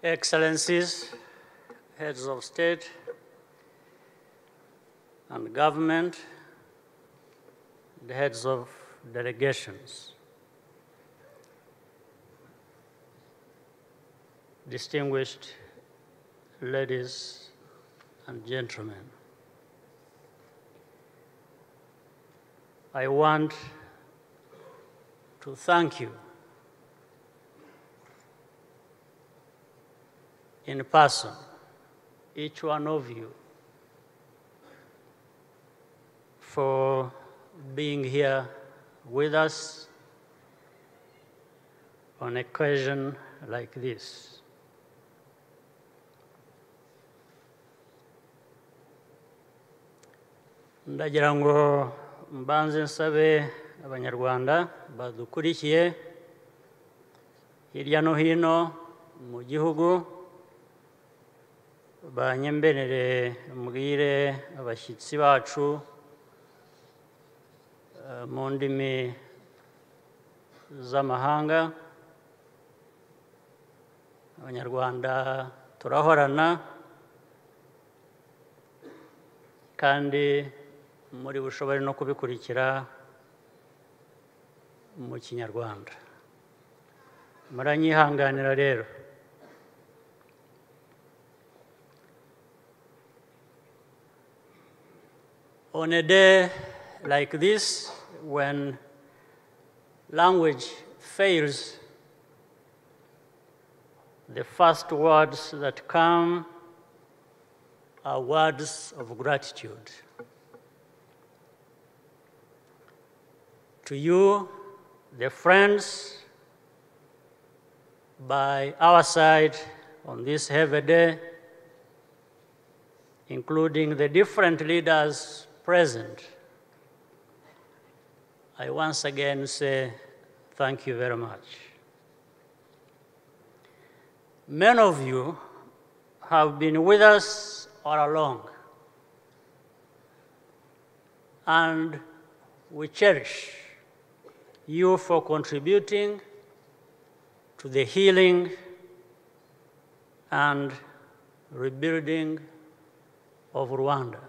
Excellencies, heads of state and government, the heads of delegations, distinguished ladies and gentlemen, I want to thank you in person, each one of you, for being here with us on an occasion like this. Ndagira ngo mbanze nsabe abanyarwanda badukurikiye hirya no hino mu gihugu banyemberere mbwire abashyitsi bacu mu ndimi z'amahanga. Abanyarwanda turahorana kandi muri bushobore no kubikurikira mu Kinyarwanda. Muranyihanganira rero. On a day like this, when language fails, the first words that come are words of gratitude. To you, the friends by our side on this heavy day, including the different leaders present, I once again say thank you very much. Many of you have been with us all along, and we cherish you for contributing to the healing and rebuilding of Rwanda.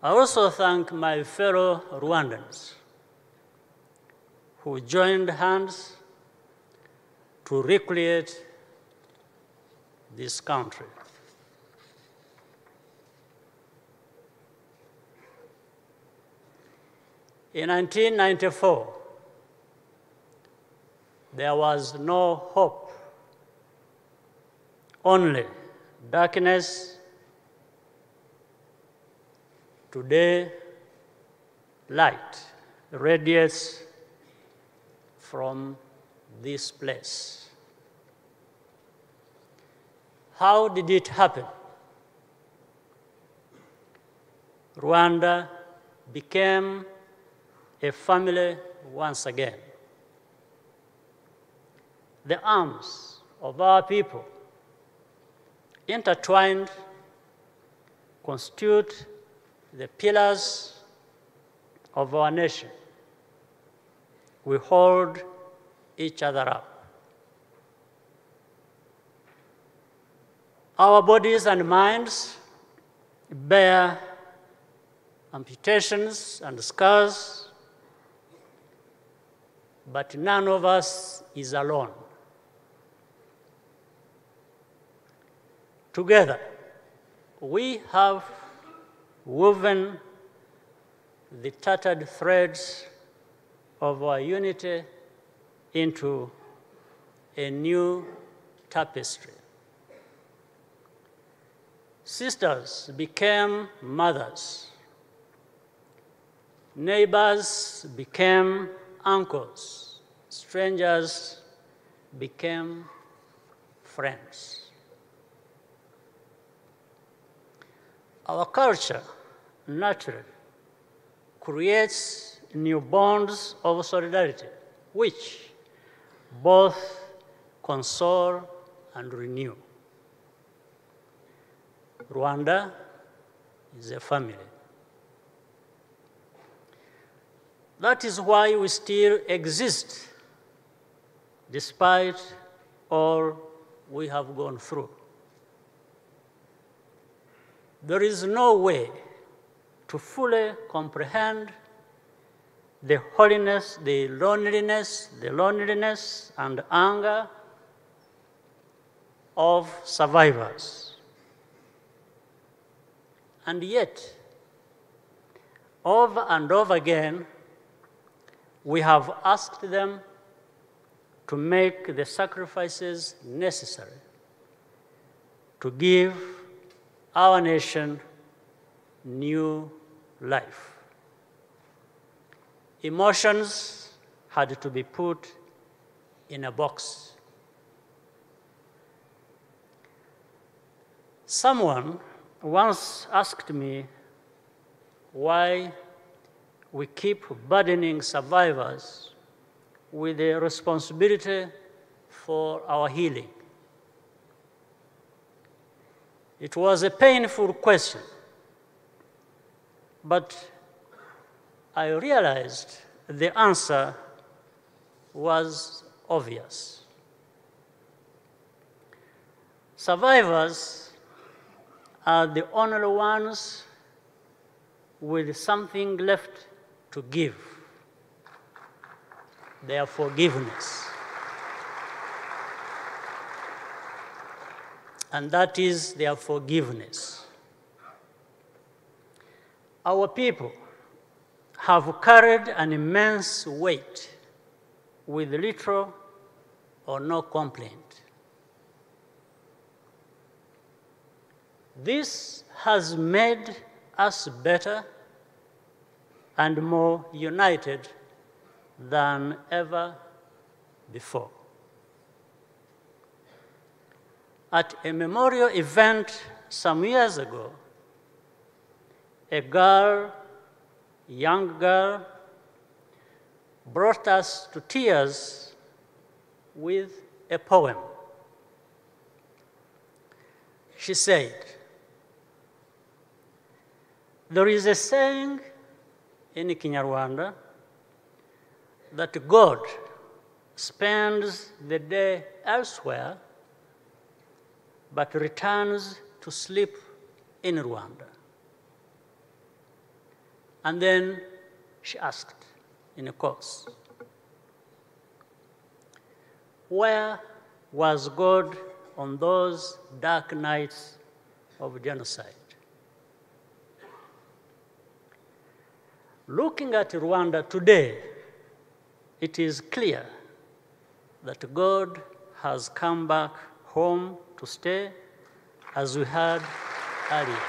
I also thank my fellow Rwandans who joined hands to recreate this country. In 1994, there was no hope, only darkness. Today, light radiates from this place. How did it happen? Rwanda became a family once again. The arms of our people, intertwined, constitute the pillars of our nation. We hold each other up. Our bodies and minds bear amputations and scars, but none of us is alone. Together, we have woven the tattered threads of our unity into a new tapestry. Sisters became mothers. Neighbors became uncles. Strangers became friends. Our culture naturally creates new bonds of solidarity, which both console and renew. Rwanda is a family. That is why we still exist, despite all we have gone through. There is no way to fully comprehend the holiness, the loneliness and anger of survivors. And yet, over and over again, we have asked them to make the sacrifices necessary to give our nation new life. Emotions had to be put in a box. Someone once asked me why we keep burdening survivors with the responsibility for our healing. It was a painful question, but I realized the answer was obvious. Survivors are the only ones with something left to give, their forgiveness. And that is their forgiveness. Our people have carried an immense weight with little or no complaint. This has made us better and more united than ever before. At a memorial event some years ago, a young girl, brought us to tears with a poem. She said, "There is a saying in Kinyarwanda that God spends the day elsewhere but returns to sleep in Rwanda." And then she asked in a chorus, where was God on those dark nights of genocide? Looking at Rwanda today, it is clear that God has come back home to stay, as we heard earlier.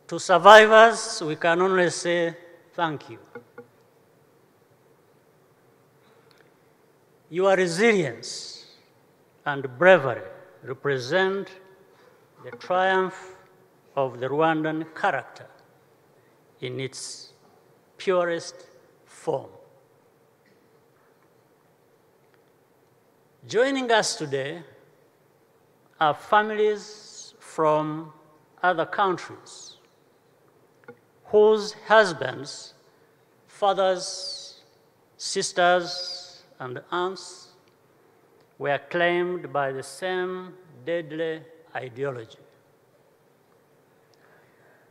To survivors, we can only say thank you. Your resilience and bravery represent the triumph of the Rwandan character in its purest form. Joining us today are families from other countries whose husbands, fathers, sisters, and aunts were claimed by the same deadly ideology.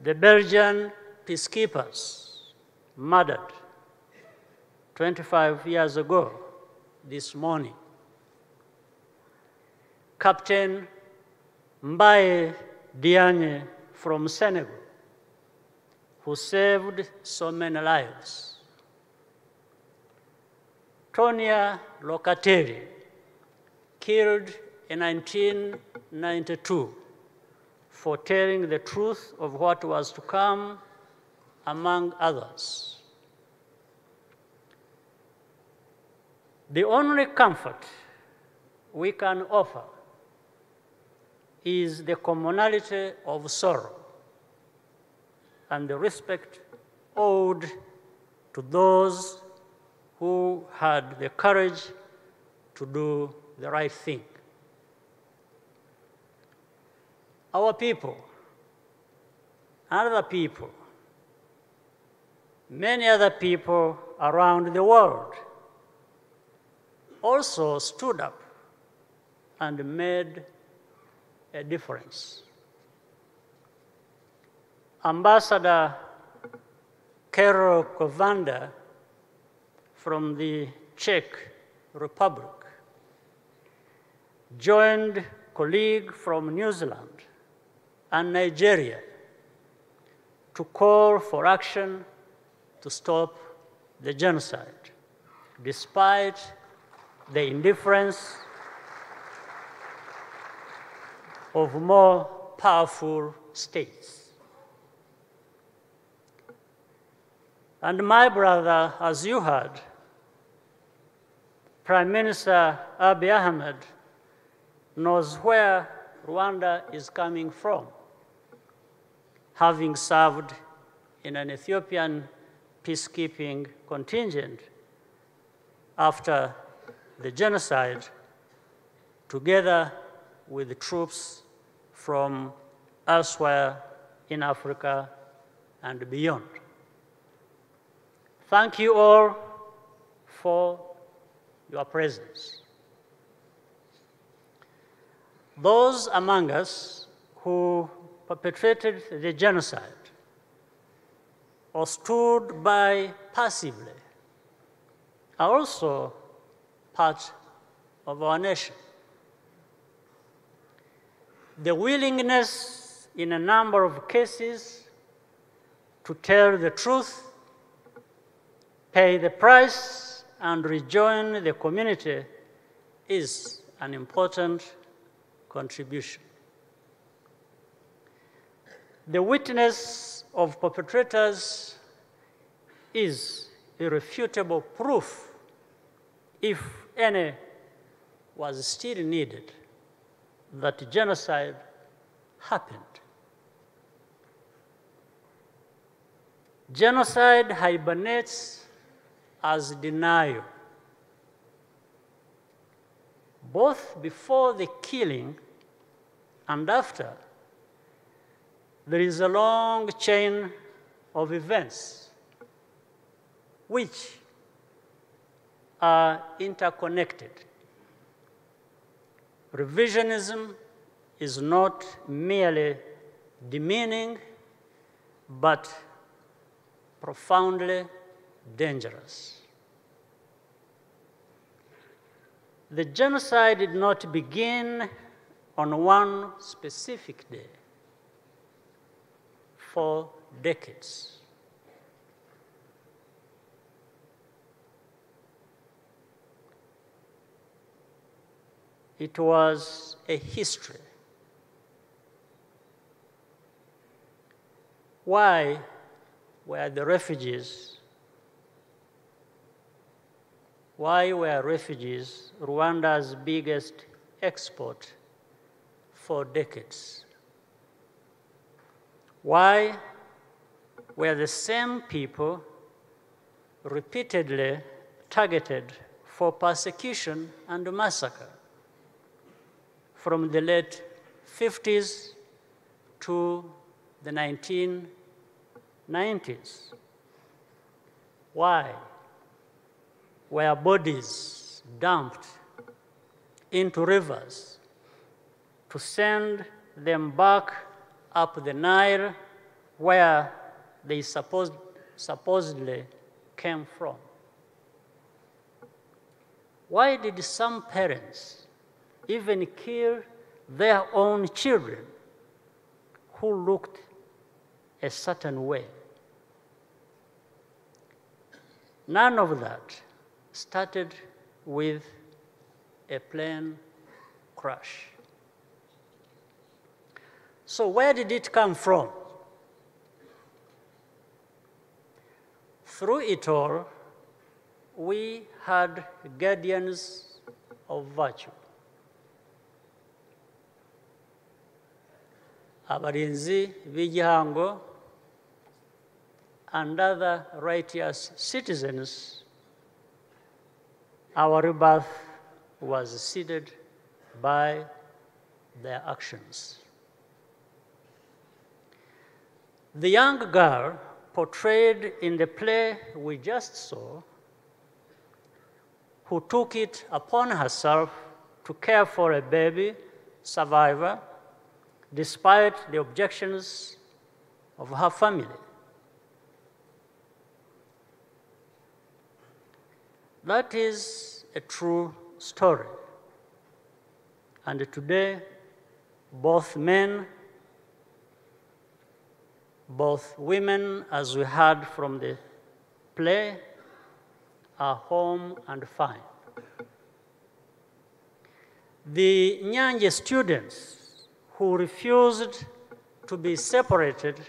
The Belgian peacekeepers murdered 25 years ago this morning. Captain Mbaye Diagne from Senegal, who saved so many lives. Tonia Locatelli, killed in 1992 for telling the truth of what was to come, among others. The only comfort we can offer is the commonality of sorrow and the respect owed to those who had the courage to do the right thing. Our people and other people many other people around the world also stood up and made a difference. Ambassador Karol Kovanda from the Czech Republic joined colleagues from New Zealand and Nigeria to call for action to stop the genocide, despite the indifference of more powerful states. And my brother, as you heard, Prime Minister Abiy Ahmed knows where Rwanda is coming from, having served in an Ethiopian peacekeeping contingent after the genocide, together with troops from elsewhere in Africa and beyond. Thank you all for your presence. Those among us who perpetrated the genocide or stood by passively are also part of our nation. The willingness in a number of cases to tell the truth, pay the price, and rejoin the community is an important contribution. The witness of perpetrators is irrefutable proof, if any was still needed, that genocide happened. Genocide hibernates as denial. Both before the killing and after, there is a long chain of events which are interconnected. Revisionism is not merely demeaning, but profoundly dangerous. The genocide did not begin on one specific day. For decades. It was a history. Why were the refugees? Why were refugees Rwanda's biggest export for decades? Why were the same people repeatedly targeted for persecution and massacre from the late 50s to the 1990s? Why were bodies dumped into rivers to send them back up the Nile where they supposedly came from? Why did some parents even kill their own children who looked a certain way? None of that started with a plane crash. So where did it come from? Through it all, we had guardians of virtue. Abarinzi b'igihango and other righteous citizens, our rebirth was seeded by their actions. The young girl portrayed in the play we just saw, who took it upon herself to care for a baby survivor despite the objections of her family. That is a true story. And today, both men, both women, as we heard from the play, are home and fine. The Nyanje students who refused to be separated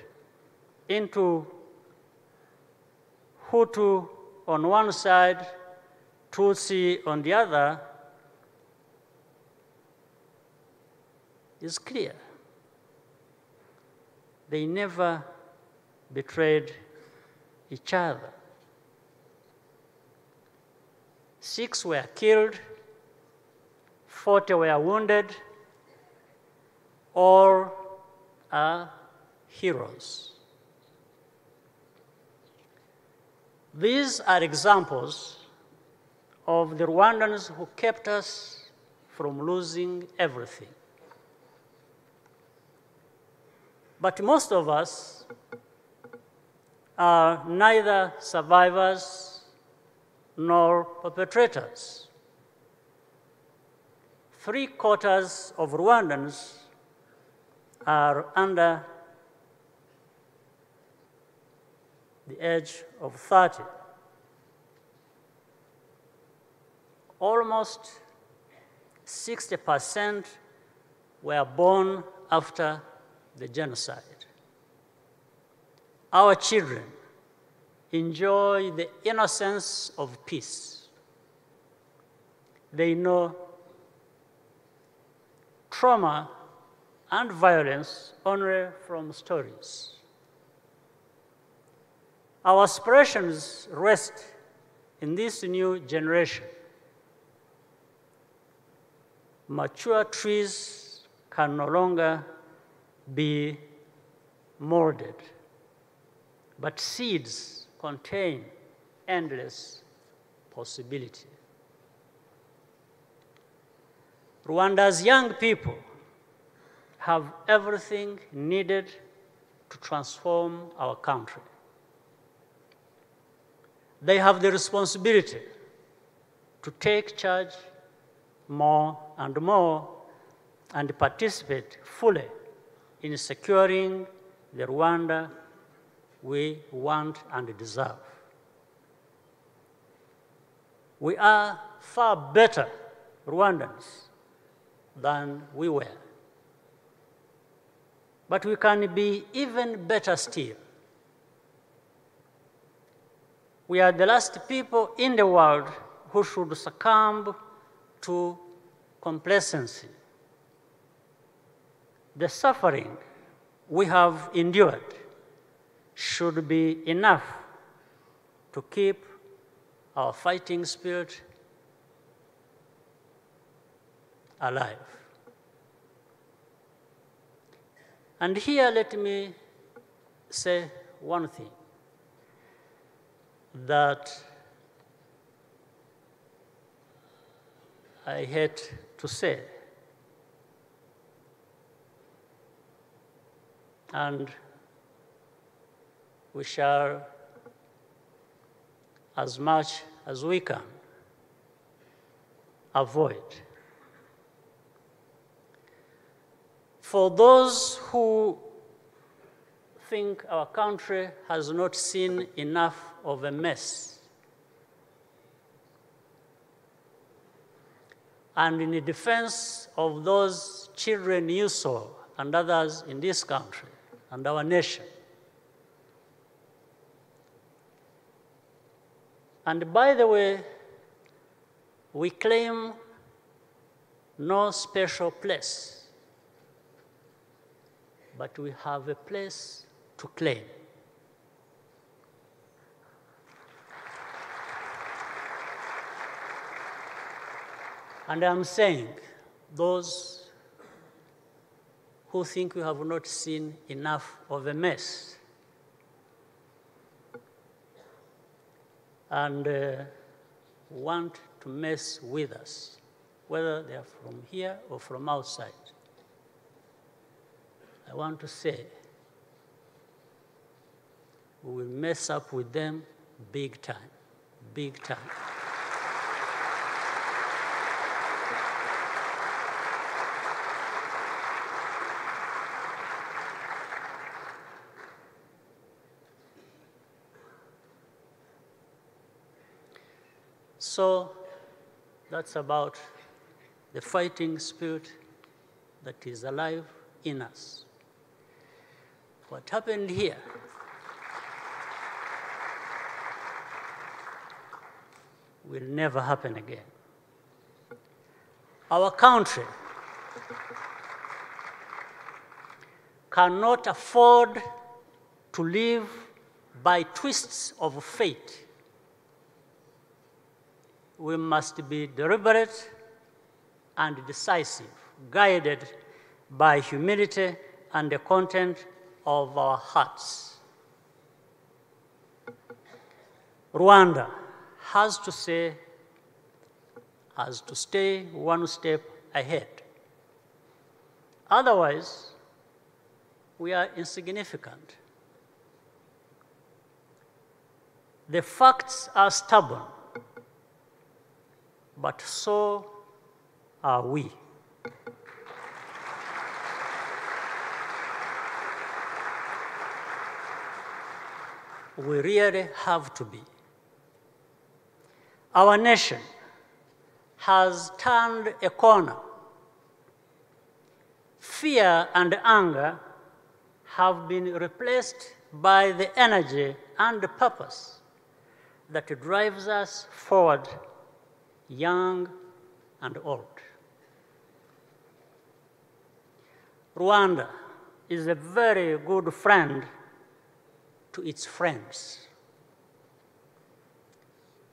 into Hutu on one side, Tutsi on the other, is clear. They never betrayed each other. 6 were killed, 40 were wounded, all are heroes. These are examples of the Rwandans who kept us from losing everything. But most of us are neither survivors nor perpetrators. 3/4 of Rwandans are under the age of 30. Almost 60% were born after the genocide. Our children enjoy the innocence of peace. They know trauma and violence only from stories. Our aspirations rest in this new generation. Mature trees can no longer be molded, but seeds contain endless possibility. Rwanda's young people have everything needed to transform our country. They have the responsibility to take charge more and more and participate fully in securing the Rwanda we want and deserve. We are far better Rwandans than we were. But we can be even better still. We are the last people in the world who should succumb to complacency. The suffering we have endured should be enough to keep our fighting spirit alive. And here let me say one thing, that I hate to say, and we shall, as much as we can, avoid. For those who think our country has not seen enough of a mess, and in the defense of those children you saw and others in this country and our nation, and by the way, we claim no special place, but we have a place to claim. And I'm saying, those who think we have not seen enough of a mess, and want to mess with us, whether they are from here or from outside. I want to say, we will mess up with them big time, big time. So that's about the fighting spirit that is alive in us. What happened here will never happen again. Our country cannot afford to live by twists of fate. We must be deliberate and decisive, guided by humility and the content of our hearts. Rwanda has to stay one step ahead. Otherwise, we are insignificant. The facts are stubborn, but so are we. We really have to be. Our nation has turned a corner. Fear and anger have been replaced by the energy and the purpose that drives us forward, young and old. Rwanda is a very good friend to its friends.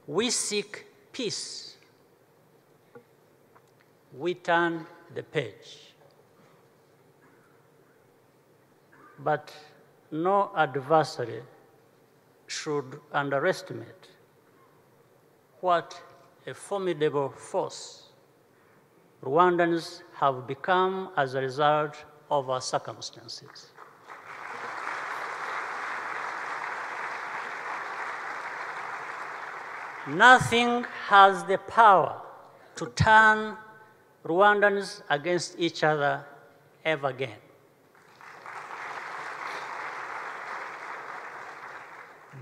We seek peace. We turn the page. But no adversary should underestimate what a formidable force Rwandans have become as a result of our circumstances. Nothing has the power to turn Rwandans against each other ever again.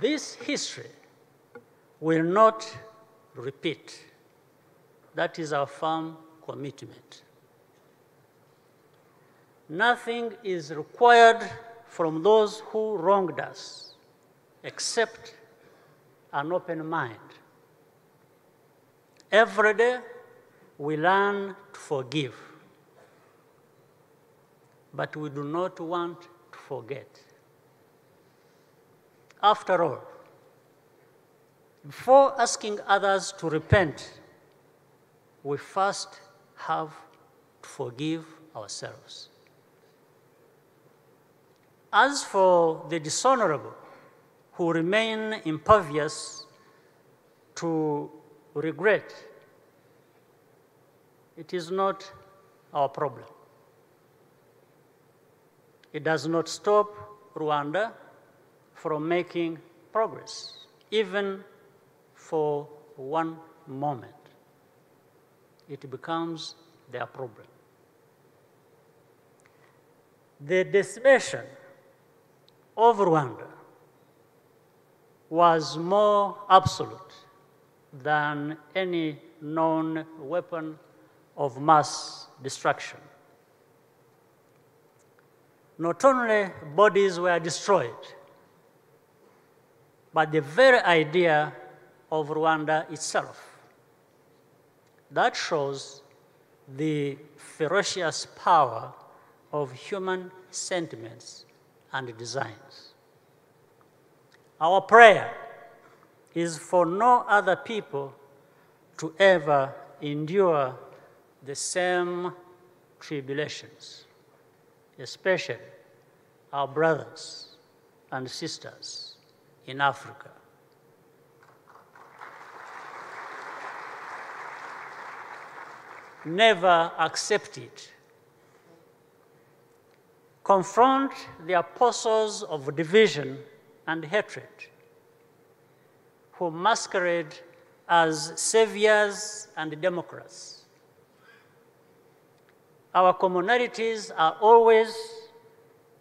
This history will not repeat. That is our firm commitment. Nothing is required from those who wronged us except an open mind. Every day, we learn to forgive, but we do not want to forget. After all, before asking others to repent, we first have to forgive ourselves. As for the dishonorable who remain impervious to regret, it is not our problem. It does not stop Rwanda from making progress, even for one moment. It becomes their problem. The decimation of Rwanda was more absolute than any known weapon of mass destruction. Not only bodies were destroyed, but the very idea of Rwanda itself. That shows the ferocious power of human sentiments and designs. Our prayer is for no other people to ever endure the same tribulations, especially our brothers and sisters in Africa. never accept it. Confront the apostles of division and hatred who masquerade as saviors and democrats. Our commonalities are always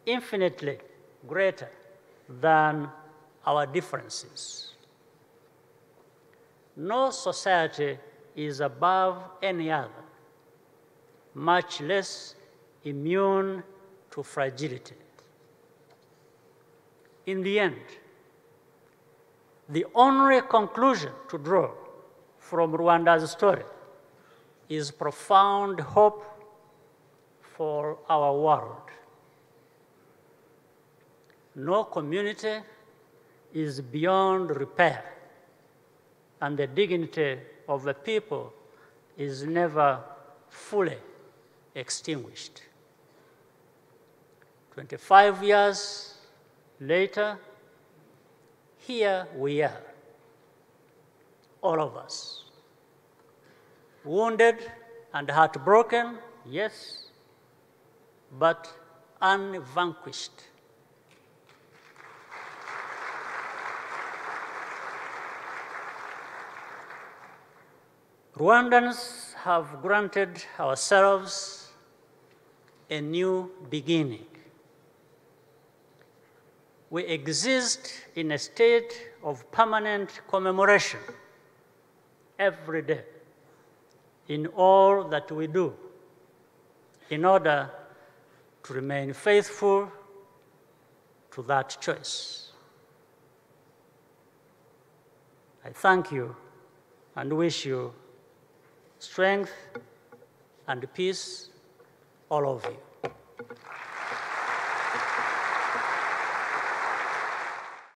infinitely greater than our differences. No society is above any other, much less immune to fragility. In the end, the only conclusion to draw from Rwanda's story is profound hope for our world. No community is beyond repair, and the dignity of the people is never fully extinguished. 25 years later, here we are, all of us, wounded and heartbroken, yes, but unvanquished. Rwandans have granted ourselves a new beginning. We exist in a state of permanent commemoration every day in all that we do in order to remain faithful to that choice. I thank you and wish you strength and peace, all of you.